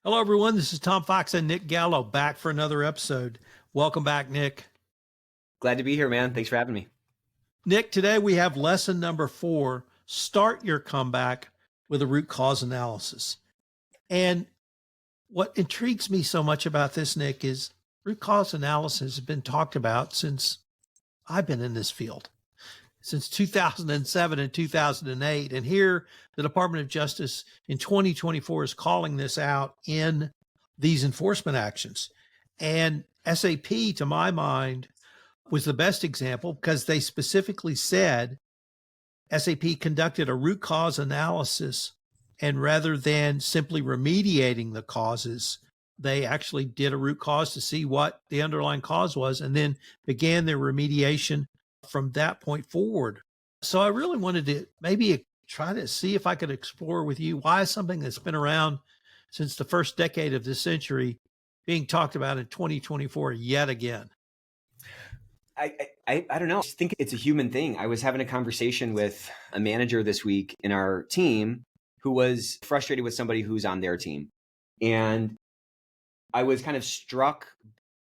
Hello, everyone. This is Tom Fox and Nick Gallo back for another episode. Welcome back, Nick. Glad to be here, man. Thanks for having me. Nick, today we have lesson number 4, start your comeback with a root cause analysis. And what intrigues me so much about this, Nick, is root cause analysis has been talked about since I've been in this field, since 2007 and 2008. And here the Department of Justice in 2024 is calling this out in these enforcement actions. And SAP, to my mind, was the best example because they specifically said SAP conducted a root cause analysis, and rather than simply remediating the causes, they actually did a root cause to see what the underlying cause was and then began their remediation from that point forward. So I really wanted to maybe try to see if I could explore with you why something that's been around since the first decade of this century being talked about in 2024 yet again. I don't know. I just think it's a human thing. I was having a conversation with a manager this week in our team who was frustrated with somebody who's on their team. And I was kind of struck.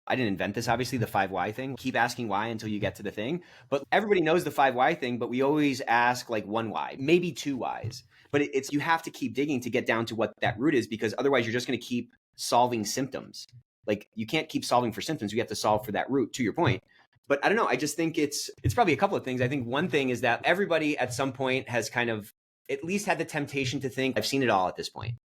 I didn't invent this, obviously, the 5 why thing. Keep asking why until you get to the thing. But everybody knows the 5 why thing, but we always ask like 1 why, maybe 2 whys. But it's you have to keep digging to get down to what that root is, because otherwise you're just going to keep solving symptoms. Like you can't keep solving for symptoms. You have to solve for that root, to your point. But I don't know. I just think it's probably a couple of things. I think one thing is that everybody at some point has kind of at least had the temptation to think, I've seen it all at this point.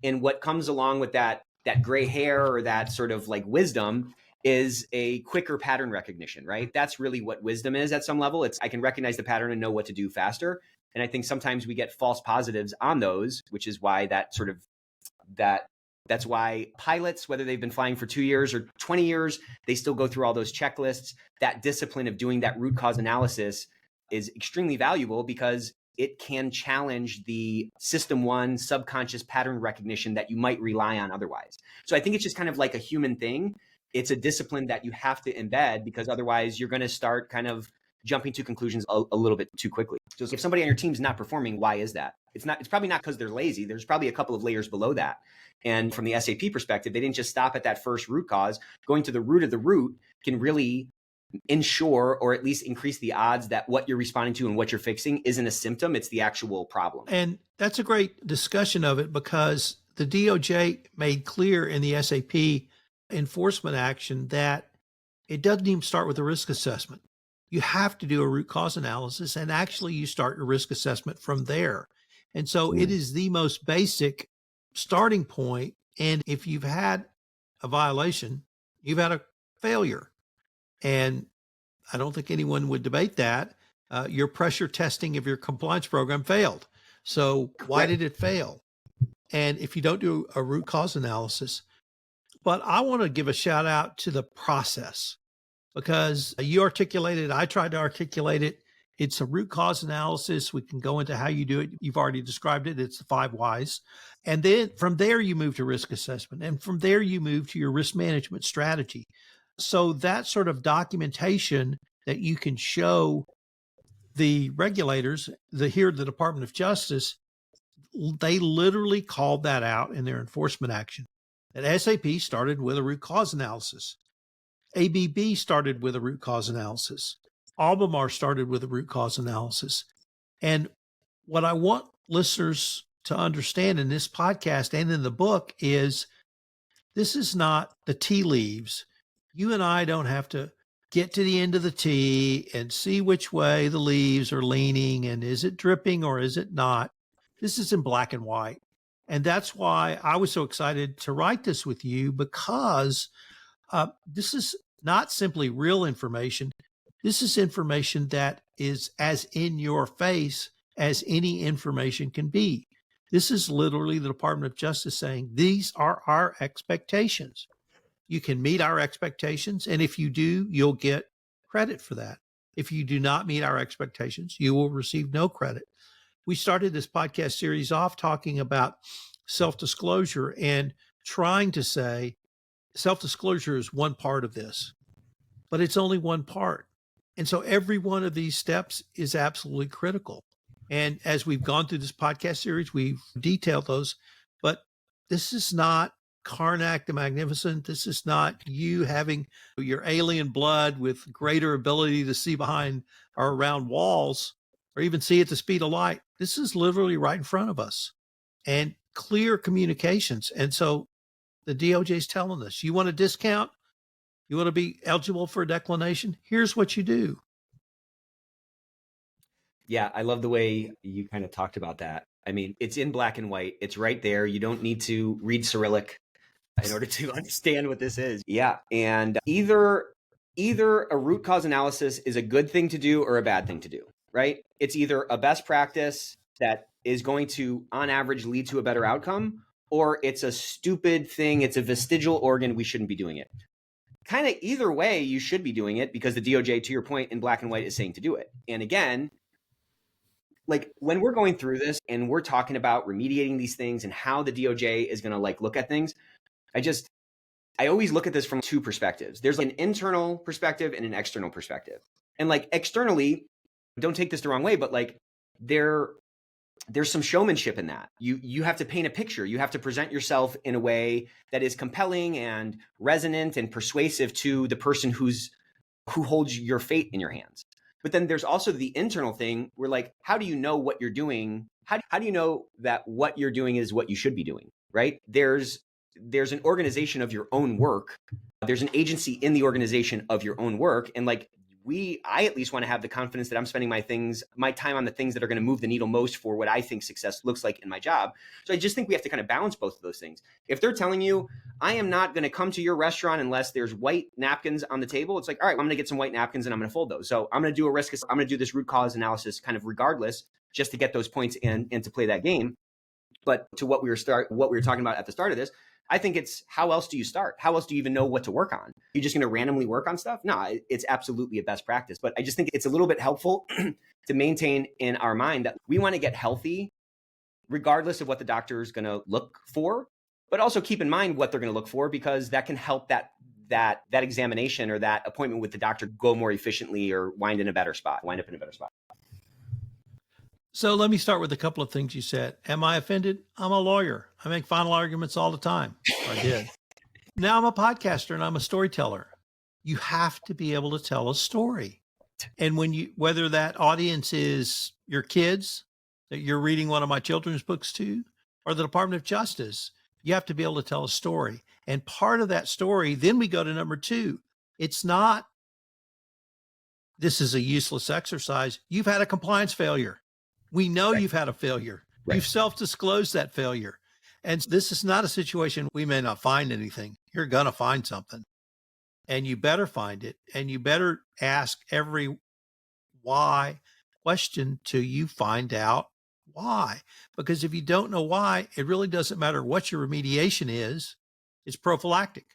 And what comes along with that gray hair or that sort of like wisdom is a quicker pattern recognition, right? That's really what wisdom is at some level. It's I can recognize the pattern and know what to do faster. And I think sometimes we get false positives on those, which is why that's why pilots, whether they've been flying for 2 years or 20 years, they still go through all those checklists. That discipline of doing that root cause analysis is extremely valuable because it can challenge the system 1 subconscious pattern recognition that you might rely on otherwise. So I think it's just kind of like a human thing. It's a discipline that you have to embed because otherwise you're going to start kind of jumping to conclusions a little bit too quickly. So if somebody on your team's not performing, why is that? It's probably not because they're lazy. There's probably a couple of layers below that. And from the SAP perspective, they didn't just stop at that first root cause. Going to the root of the root can really ensure or at least increase the odds that what you're responding to and what you're fixing isn't a symptom, it's the actual problem. And that's a great discussion of it because the DOJ made clear in the SAP enforcement action that it doesn't even start with a risk assessment. You have to do a root cause analysis, and actually you start your risk assessment from there. And so it is the most basic starting point. And if you've had a violation, you've had a failure. And I don't think anyone would debate that. Your pressure testing of your compliance program failed. So why did it fail? And if you don't do a root cause analysis, but I want to give a shout out to the process because you articulated, I tried to articulate it. It's a root cause analysis. We can go into how you do it. You've already described it. It's the 5 whys. And then from there, you move to risk assessment. And from there, you move to your risk management strategy. So that sort of documentation that you can show the regulators, the Department of Justice, they literally called that out in their enforcement action. And SAP started with a root cause analysis. ABB started with a root cause analysis. Albemarle started with a root cause analysis. And what I want listeners to understand in this podcast and in the book is this is not the tea leaves. You and I don't have to get to the end of the tea and see which way the leaves are leaning and is it dripping or is it not. This is in black and white. And that's why I was so excited to write this with you because this is not simply real information. This is information that is as in your face as any information can be. This is literally the Department of Justice saying, these are our expectations. You can meet our expectations. And if you do, you'll get credit for that. If you do not meet our expectations, you will receive no credit. We started this podcast series off talking about self-disclosure and trying to say self-disclosure is one part of this, but it's only one part. And so every one of these steps is absolutely critical. And as we've gone through this podcast series, we've detailed those, but this is not Karnak the Magnificent. This is not you having your alien blood with greater ability to see behind or around walls or even see at the speed of light. This is literally right in front of us and clear communications. And so the DOJ is telling us, you want a discount? You want to be eligible for a declination? Here's what you do. Yeah, I love the way you kind of talked about that. I mean, it's in black and white. It's right there. You don't need to read Cyrillic in order to understand what this is. Yeah, and either a root cause analysis is a good thing to do or a bad thing to do, right? It's either a best practice that is going to, on average, lead to a better outcome, or it's a stupid thing. It's a vestigial organ. We shouldn't be doing it. Kind of either way, you should be doing it because the DOJ, to your point, in black and white is saying to do it. And again, like when we're going through this and we're talking about remediating these things and how the DOJ is going to like look at things, I always look at this from two perspectives. There's like an internal perspective and an external perspective. And like externally, don't take this the wrong way, but like there's some showmanship in that. You have to paint a picture. You have to present yourself in a way that is compelling and resonant and persuasive to the person who holds your fate in your hands. But then there's also the internal thing where like, how do you know what you're doing? How do you know that what you're doing is what you should be doing, right? There's an organization of your own work. There's an agency in the organization of your own work. And like I at least want to have the confidence that I'm spending my time on the things that are going to move the needle most for what I think success looks like in my job. So I just think we have to kind of balance both of those things. If they're telling you, I am not going to come to your restaurant unless there's white napkins on the table, it's like, all right, well, I'm going to get some white napkins and I'm going to fold those. So I'm going to do I'm going to do this root cause analysis kind of regardless, just to get those points and to play that game. But to what we were talking about at the start of this, I think it's how else do you start? How else do you even know what to work on? You're just going to randomly work on stuff? No, it's absolutely a best practice. But I just think it's a little bit helpful to maintain in our mind that we want to get healthy regardless of what the doctor is going to look for, but also keep in mind what they're going to look for because that can help that examination or that appointment with the doctor go more efficiently or wind up in a better spot. So let me start with a couple of things you said. Am I offended? I'm a lawyer. I make final arguments all the time. I did. Now I'm a podcaster and I'm a storyteller. You have to be able to tell a story. And whether that audience is your kids that you're reading one of my children's books to, or the Department of Justice, you have to be able to tell a story. And part of that story, then we go to number 2. It's not, this is a useless exercise. You've had a compliance failure. We know You've had a failure. Right. You've self-disclosed that failure. And this is not a situation we may not find anything. You're going to find something. And you better find it. And you better ask every why question till you find out why. Because if you don't know why, it really doesn't matter what your remediation is. It's prophylactic.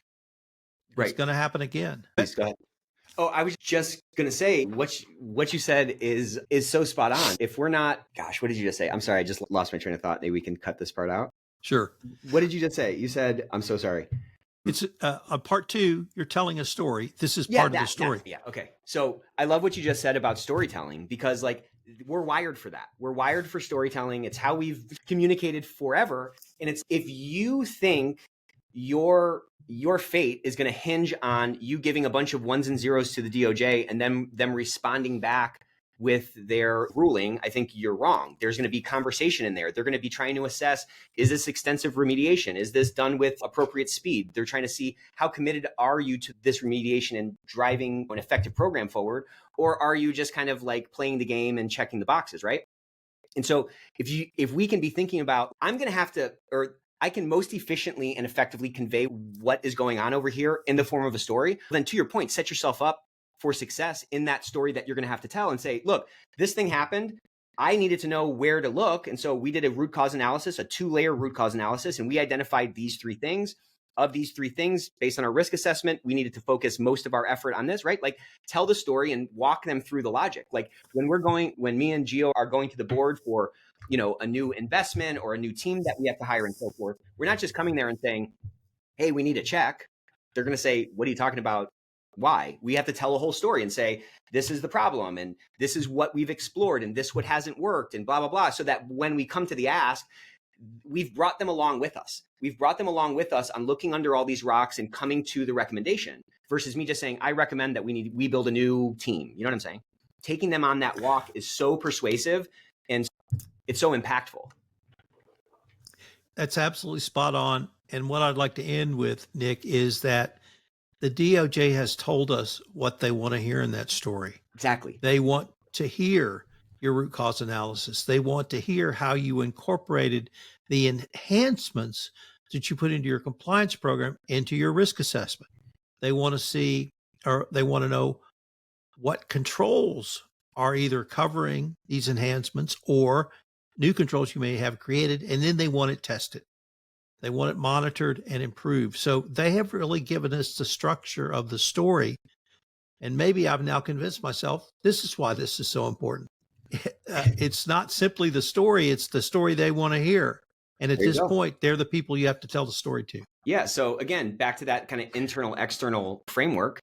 Right. It's going to happen again. Please go ahead. Oh, I was just going to say what you said is so spot on. If we're not, gosh, what did you just say? I'm sorry. I just lost my train of thought. Maybe we can cut this part out. Sure. What did you just say? You said, I'm so sorry. It's a part 2. You're telling a story. This is part of the story. Yeah. Okay. So I love what you just said about storytelling because like we're wired for that. We're wired for storytelling. It's how we've communicated forever. And it's if you think your fate is going to hinge on you giving a bunch of ones and zeros to the DOJ and then them responding back with their ruling, I think you're wrong. There's going to be conversation in there. They're going to be trying to assess, is this extensive remediation? Is this done with appropriate speed? They're trying to see how committed are you to this remediation and driving an effective program forward? Or are you just kind of like playing the game and checking the boxes, right? And so if we can be thinking about, I can most efficiently and effectively convey what is going on over here in the form of a story, then to your point, set yourself up for success in that story that you're going to have to tell and say, look, this thing happened. I needed to know where to look. And so we did a root cause analysis, a 2-layer root cause analysis, and we identified these 3 things. Of these 3 things, based on our risk assessment, we needed to focus most of our effort on this, right? Like tell the story and walk them through the logic. Like when me and Gio are going to the board for, a new investment or a new team that we have to hire and so forth, we're not just coming there and saying, hey, we need a check. They're going to say, what are you talking about? Why? We have to tell a whole story and say, this is the problem and this is what we've explored and this what hasn't worked and blah, blah, blah. So that when we come to the ask, we've brought them along with us. We've brought them along with us on looking under all these rocks and coming to the recommendation versus me just saying, I recommend that we build a new team. You know what I'm saying? Taking them on that walk is so persuasive and it's so impactful. That's absolutely spot on. And what I'd like to end with, Nick, is that the DOJ has told us what they want to hear in that story. Exactly. They want to hear your root cause analysis. They want to hear how you incorporated the enhancements that you put into your compliance program into your risk assessment. They want to see, or they want to know what controls are either covering these enhancements or new controls you may have created, and then they want it tested. They want it monitored and improved. So they have really given us the structure of the story. And maybe I've now convinced myself this is why this is so important. It's not simply the story, it's the story they want to hear. And at this point, they're the people you have to tell the story to. Yeah. So again, back to that kind of internal, external framework,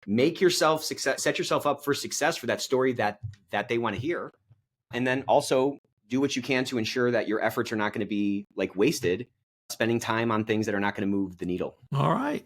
make yourself set yourself up for success for that story that they want to hear. And then also do what you can to ensure that your efforts are not going to be like wasted spending time on things that are not going to move the needle. All right.